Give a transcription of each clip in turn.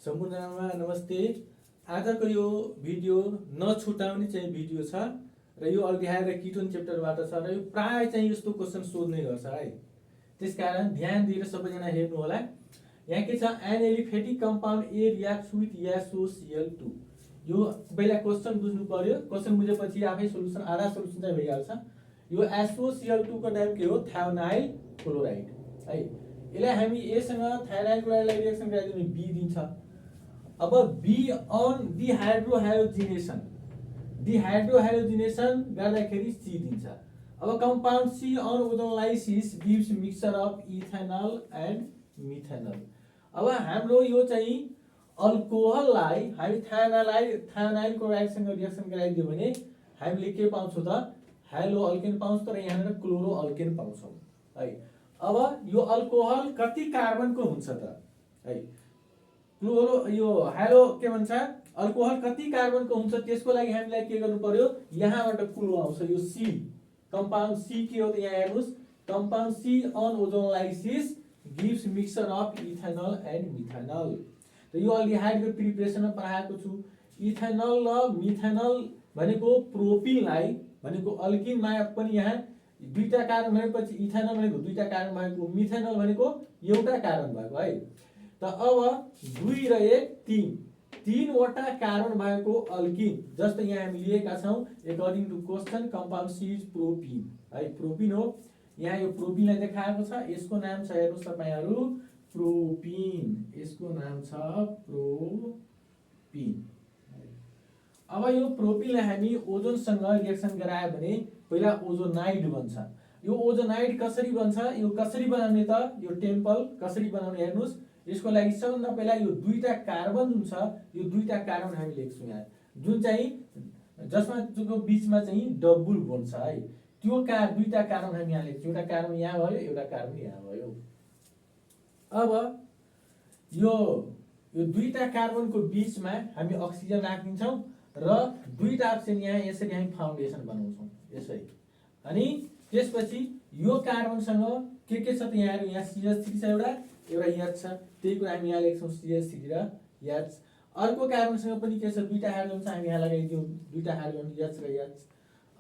सम्पूर्णमा नमस्ते। आजको यो भिडियो नछुटाउने चाहिँ भिडियो छ र यो अल्डिहाइड र किटोन च्याप्टरबाट छ र यो प्राय चाहिँ यस्तो क्वेशन सोध्ने गर्छ है। त्यसकारण ध्यान दिएर सबैजना हेर्नु होला। यहाँ के छ, an aliphatic compound A reacts with SOCl2। यो पहिला क्वेशन बुझ्नु पर्यो। क्वेशन बुझेपछि आफै सोलुसन आधा सोलुसन चाहिँ भइहाल्छ। यो SOCl2 को नाम के हो, थायोनाइल क्लोराइड है। यसलाई हामी एसँग थायोनाइल क्लोराइडलाई रिएक्सन गराइदियो भने बी दिन्छ। अब बी अन डिहाइड्रोहालोजिनेसन गर्दाखेरि सी दिन्छ। अब compound C on ozonolysis gives mixture of ethanal and methanal. अब हाम्रो यो चाहिँ अल्कोहललाई हामी थायोनाइल क्लोराइडसँग रिएक्सन गराइदियो भने हामीले के पाउँछौँ त, हेलो अल्केन पाउँछौँ, तर यहाँनिर क्लोरो अल्केन पाउँछौँ है। अब यो अल्कोहल कति कार्बनको हुन्छ त है, क्लोरो यो हेलो के भन्छ, अल्कोहल कति कार्बनको हुन्छ त्यसको लागि हामीलाई के गर्नु पर्यो, यहाँबाट क्लो आउँछ। यो सी कम्पाउन्ड सी के हो त, यहाँ हेर्नुस्, compound C on ozonolysis gives mixture of ethanal and methanal. त यो अल्डिहाइडको प्रिपरेसनमा पढाएको छु। इथेनल र मिथेनल भनेको प्रोपिनलाई भनेको अल्किनमा पनि यहाँ दुईटा कार्बन भनेपछि इथेनल भनेको दुईटा कार्बन भएको, मिथेनल भनेको एउटा कार्बन भएको है। त अब 2 र 1 तीनवटा कार्बन भएको अल्किन, जस्तो यहाँ हामी लिएका छौँ according to question compound C is propyne है, प्रोपिन हो। यहाँ यो प्रोपिनलाई देखाएको छ, यसको नाम छ हेर्नुहोस् तपाईहरु प्रोपिन, यसको नाम छ प्रोपिन। अब यो प्रोपिनलाई हामी ओजोनसँग रिएक्सन गरायो भने पहिला ओजोनाइड बन्छ। यो ओजोनाइड कसरी बन्छ, यो कसरी बनाउने त, यो टेम्पल कसरी बनाउने हेर्नुस्। यसको लागि सबभन्दा पहिला यो दुईटा कार्बन जुन छ, यो दुईटा कार्बन हामी लेख्छौँ यहाँ, जुन चाहिँ जसमा जुनको बीचमा चाहिँ डबल बोन्ड छ है। त्यो दुईटा कार्बन हामी यहाँ लेख्छौँ, एउटा कार्बन यहाँ भयो, एउटा कार्बन यहाँ भयो। अब यो दुईटा कार्बनको बीचमा हामी अक्सिजन राखिदिन्छौँ र दुईटा अक्सिजन यहाँ यसरी हामी फाउन्डेसन बनाउँछौँ यसरी। अनि त्यसपछि यो कार्बनसँग के छ त, यहाँ CH3 छ, एउटा H छ, त्यही कुरा हामी यहाँ लेख्छौँ CH3 र H। अर्को कार्बनसँग पनि के छ, दुईटा हाइड्रोजन छ, हामी यहाँ लगाइदियौँ दुईटा हाइड्रोजन H र H।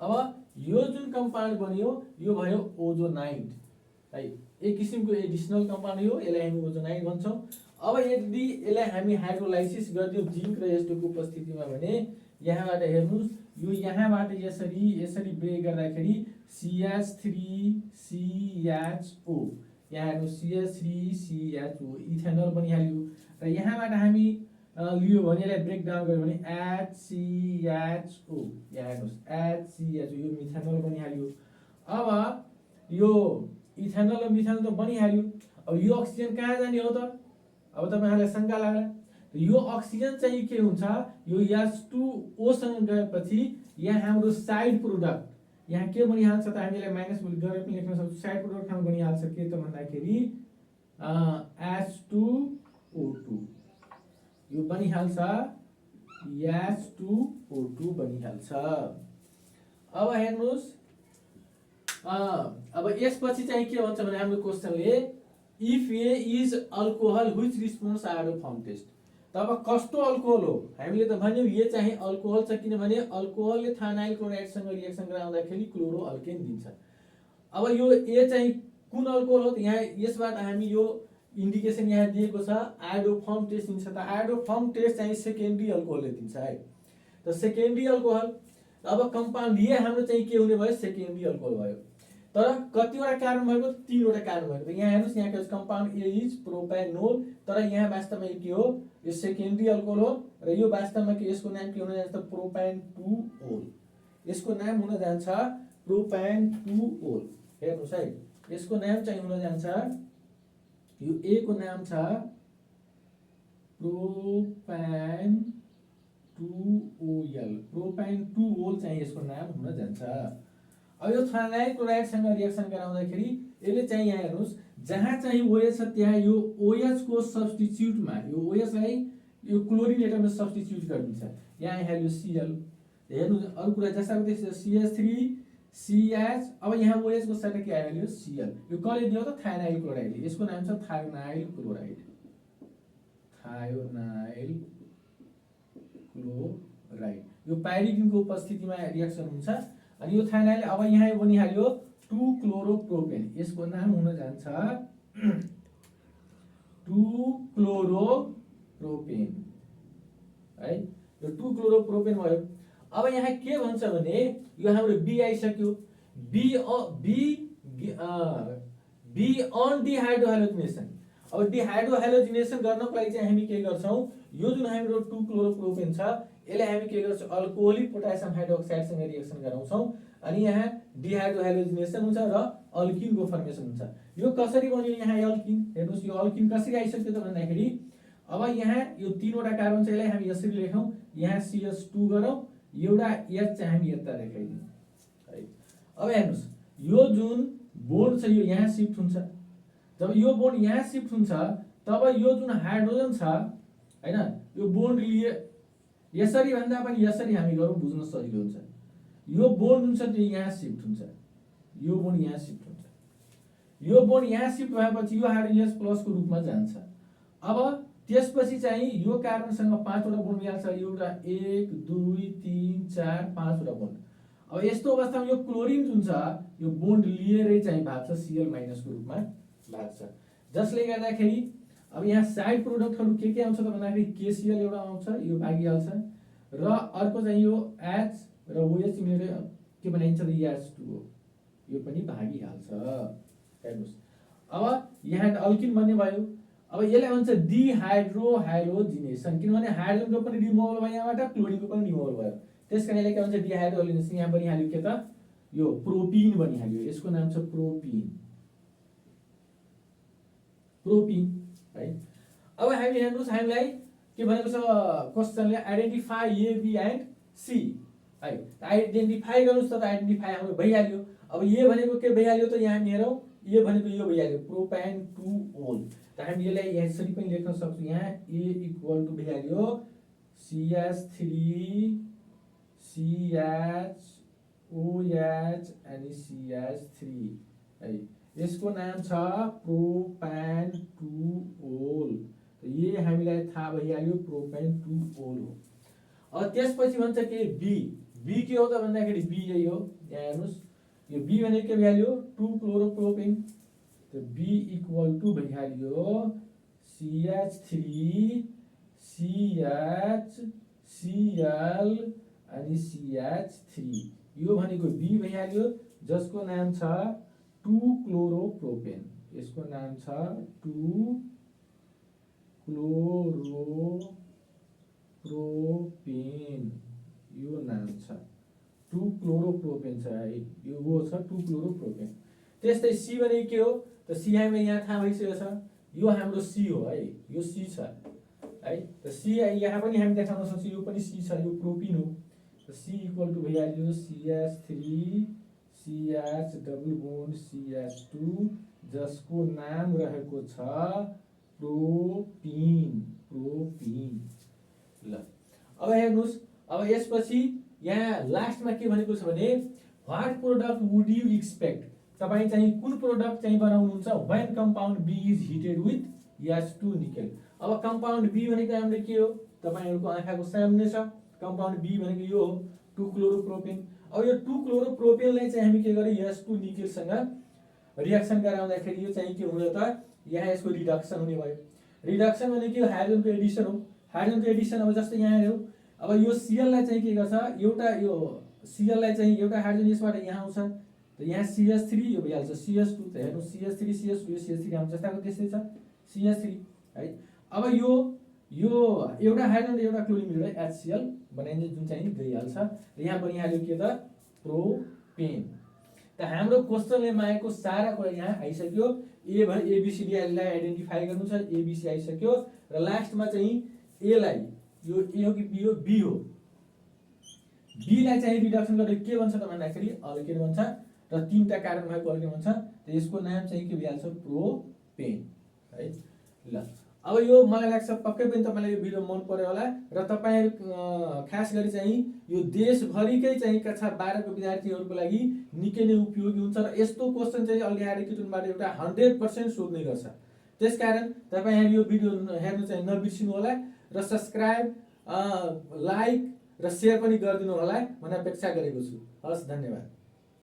अब यो जुन कम्पाउन्ड बन्यो यो भयो ओजोनाइड है, एक किसिमको एडिसनल कम्पाउन्ड हो, यसलाई हामी ओजोनाइड भन्छौँ। अब यदि यसलाई हामी हाइड्रोलाइसिस गरिदियौँ जिंक र H2 को उपस्थितिमा भने यहाँबाट हेर्नुस्, यो यहाँबाट यसरी ब्रेक गर्दाखेरि CH3 CHO, यहाँ हेर्नु CH3 CHO इथेनल बनिहाल्यो। र यहाँबाट हामी लियो भने यसलाई ब्रेक डाउन गर्यो भने HCHO, यहाँ हेर्नुस् HCHO, यो मिथेनल बनिहाल्यो। अब यो इथेनल र मिथेनल त बनिहाल्यो। अब यो अक्सिजन कहाँ जाने हो त, अब तपाईहरुलाई शंका लाग्ला। यो अक्सिजन चाहिँ के हुन्छ, यो H2O सँग गएपछि यहाँ हाम्रो साइड प्रोडक्ट यहाँ के बनिहाल्छ त, हामीले माइनस गरेर पनि लेख्न सक्छौँ। साइड प्रोडक्ट हाम्रो बनिहाल्छ के त भन्दाखेरि H2O2, यो बनिहाल्छ H2O2 बनिहाल्छ। अब हेर्नुस्, अब यसपछि चाहिँ के भन्छ भने हाम्रो क्वेशनले if A is alcohol which response iodoform test. तब कस्तो अल्कोहल हो, हामीले त भन्यौँ ये चाहिँ अल्कोहल छ, किनभने अल्कोहलले थायोनाइल क्लोराइडसँग रिएक्सन गराउँदाखेरि क्लोरो अल्केन दिन्छ। अब यो ए चाहिँ कुन अल्कोहल हो त, यहाँ यसबाट हामी यो इन्डिकेसन यहाँ दिएको छ आयोडोफर्म टेस्ट दिन्छ। त आयोडोफर्म टेस्ट चाहिँ सेकेन्डरी अल्कोहलले दिन्छ है। त सेकेन्डरी अल्कोहल, अब कम्पाउन्ड ए हाम्रो चाहिँ के हुने भयो, सेकेन्डरी अल्कोहल भयो। तर कतिवटा कारण भएको, 3वटा कारण भएको। यहाँ हेर्नुस्, यहाँ के कम्पाउन्ड ए इज प्रोपेनोल, तर यहाँ वास्तवमा के हो, यो सेकेन्डरी अल्कोहल हो र यो वास्तवमा के, यसको नाम के हुन जान्छ, प्रोपेन-2-ओल। यसको नाम हुन जान्छ प्रोपेन-2-ओल। हेर्नुस् है, यसको नाम चाहिँ हुन जान्छ, यो ए को नाम छ प्रोपेन-2-ओल, प्रोपेन-2-ओल चाहिँ यसको नाम हुन जान्छ। अब यो थायोनाइल क्लोराइडसँग रिएक्सन गराउँदाखेरि यसले चाहिँ यहाँ हेर्नुस्, जहाँ चाहिँ OH छ त्यहाँ यो OH को सब्स्टिट्युटमा यो OH लाई यो क्लोरिनेटरमा सब्स्टिट्युट गरिदिन्छ। यहाँ हेर्नु Cl, हेर्नु अरु कुरा जस्ताको त्यस्तै CH3 CH, अब यहाँ OH को साथ के आयो, Cl। यो कसले दियो त, थायोनाइल क्लोराइडले। यसको नाम छ थायोनाइल क्लोराइड, थायोनाइल पाइरिडिनको उपस्थितिमा रिएक्सन हुन्छ। अनि यो थाहा नआले अब यहाँ बनिहाल्यो 2-क्लोरोप्रोपेन। यसको नाम हुन जान्छ 2-क्लोरोप्रोपेन है। यो 2-क्लोरोप्रोपेन भयो। अब यहाँ के भन्छ भने यो हाम्रो बी आइसक्यो। B on dehydrohalogenation. अब डिहाइड्रोहाइलोजिनेसन गर्नको लागि चाहिँ हामी के गर्छौं, यो जुन हाम्रो 2-क्लोरोप्रोपेन छ यसलाई हामी के गर्छौं, अल्कोहोलिक पोटासियम हाइड्रोक्साइडसँग रिएक्सन गराउँछौं अनि यहाँ डिहाइड्रोहाइलोजिनेसन हुन्छ र अल्किनको फर्मेसन हुन्छ। यो कसरी बन्यो यहाँ अल्किन, हेर्नुस् यो अल्किन कसरी आइसक्यो त भन्दाखेरि अब यहाँ यो 3वटा कार्बन छ यसलाई हामी यसरी लेखौं, यहाँ CH2 गरौँ, एउटा H चाहिँ हामी यता लेखाइदिउँ है। अब हेर्नुस् यो जुन बोन्ड छ यो यहाँ शिफ्ट हुन्छ। जब यो बोन्ड यहाँ शिफ्ट हुन्छ तब यो जुन हाइड्रोजन छ हैन, यो बोन्ड लिए यसरी भन्दा पनि यसरी हामी गरौँ बुझ्न सजिलो हुन्छ। यो बोन्ड जुन छ त्यो यहाँ शिफ्ट हुन्छ, यो बोन्ड यहाँ शिफ्ट हुन्छ। यो बोन्ड यहाँ शिफ्ट भएपछि यो हाइड्रोजन प्लस को रूपमा जान्छ। अब त्यसपछि चाहिँ यो कार्बनसँग 5वटा बोन्ड मिल्छ, एउटा 1 2 3 4 5वटा बोन्ड। अब यस्तो अवस्थामा यो क्लोरिन जुन छ यो बोन्ड लिएरै चाहिँ भाग्छ, Cl- को रूपमा भाग्छ। जसले गर्दाखेरि अब यहाँ साइड प्रोडक्टहरु के आउँछ त भन्दाखेरि KCl एउटा आउँछ, यो भागिहाल्छ र अर्को चाहिँ यो H र OH मिलेर के बनाइन्छ त H2O, यो पनि भागिहाल्छ। हेर्नुस् अब यहाँ अल्किन बन्ने भयो। अब यसले भन्छ डिहाइड्रोहाइलोजिनेसन, किनभने हाइड्रोजनको पनि रिमुभल भयो यहाँबाट, क्लोरिनको पनि रिमुभल भयो। त्यसकारण यसले के भन्छ डिहाइड्रोहाइलोजिनेसन। यहाँ बनिहाल्यो के त यो प्रोपिन बनिहाल्यो, यसको नाम छ प्रोपिन है। अब हामी हेर्नुस् हामीलाई के भनेको छ क्वेशनले identify A B and C है। आइडेन्टिफाई गर्नुस् त आइडेन्टिफाई हाम्रो भइहाल्यो। अब A भनेको के भइहाल्यो त यहाँ हामी हेरौँ, A भनेको यो भइहाल्यो प्रोपेन 2-ओल। त हामी यसलाई यसरी पनि लेख्न सक्छौं, यहाँ A इक्वल टु भइहाल्यो CH3 CH अनि CH3 है। यसको नाम छ प्रोपेन 2-ओल। ये हामीलाई थाहा भइहाल्यो प्रोपेन 2-ओल हो। अब त्यसपछि भन्छ के बी के हो त भन्दाखेरि बी यही हो। यहाँ हेर्नुस् यो बी भनेको के भइहाल्यो 2-क्लोरोप्रोपेन। त बी इक्वल टु भइहाल्यो CH3 CH Cl अनि CH3। यो भनेको बी भइहाल्यो जसको नाम छ 2-क्लोरोप्रोपेन। यसको नाम छ 2-क्लोरोप्रोपेन, यो नाम छ 2-क्लोरोप्रोपेन छ है। यो हो छ 2-क्लोरोप्रोपेन। त्यस्तै सी भनेको के हो त सी हामीलाई यहाँ थाहा भइसकेको छ, यो हाम्रो सी हो है, यो सी छ है। त सी यहाँ पनि हामी देखाउन सक्छौं, यो पनि सी छ, यो प्रोपिन हो। त सी इक्वल टु भइहाल्यो CH3 CH double bond CH2 जसको नाम रहेको छ प्रोपिन। ल अब हेर्नुस् अब यसपछि यहाँ लास्टमा के भनेको छ भने what product would you expect, तपाई चाहिँ कुन प्रोडक्ट चाहिँ बनाउनुहुन्छ when compound B is heated with H2 nickel. अब कम्पाउन्ड बी भनेको हामीले के हो तपाईहरुको आँखाको सामने छ, कम्पाउन्ड बी भनेको यो हो 2-क्लोरोप्रोपेन। अब यो 2-क्लोरोप्रोपेनलाई चाहिँ हामी के गरे H2 निकेलसँग रिएक्सन गराउँदाखेरि यो चाहिँ के हुने त यहाँ यसको रिडक्सन हुने भयो। रिडक्सन भनेको हाइड्रोजनको एडिसन हो। हाइड्रोजनको एडिसन अब जस्तै यहाँ हेरौँ, अब यो Cl लाई चाहिँ के गर्छ, एउटा यो Cl लाई चाहिँ एउटा हाइड्रोजन यसबाट यहाँ आउँछ, त यहाँ CH3 यो भइहाल्छ CH2। त हेर्नु CH3 CH2 यो CH3 आउँछ, जस्ताको त्यस्तै छ CH3 है। अब यो एउटा हाइड्रोजन र एउटा क्लोरिन मिलेर HCl बनाइन्छ जुन चाहिँ गइहाल्छ। र यहाँ बनिहाल्यो के त प्रोपेन। त हाम्रो क्वेशनले मागेको सारा कुरा यहाँ आइसक्यो। ए भने एबीसीडी लाई आइडेन्टिफाई गर्नु छ, एबीसी आइसक्यो र लास्टमा चाहिँ ए लाई यो ए हो कि बी हो, बी हो। बी लाई चाहिँ रिडक्सन गरेर के भन्छ त भन्दाखेरि अल्केन भन्छ र 3टा कार्बन भएको अल्केन भन्छ। त यसको नाम चाहिँ के भइहाल्छ प्रोपेन है। ल अब यो मलाई लाग्छ पक्कै पनि तपाईलाई यो भिडियो मन पर्यो होला र तपाईहरु खास गरी चाहिँ यो देशभरिकै चाहिँ कक्षा 12 को विद्यार्थीहरुको लागि निकै नै उपयोगी हुन्छ र यस्तो क्वेशन चाहिँ अल्डिहाइड किटनबाट एउटा 100% सोध्ने गर्छ। त्यसकारण तपाईहरु यो भिडियो हेर्नु चाहिँ नबिर्सिनु होला र सब्स्क्राइब लाइक र सेयर पनि गरिदिनु होला भन्ने अपेक्षा गरेको छु। हस्, धन्यवाद।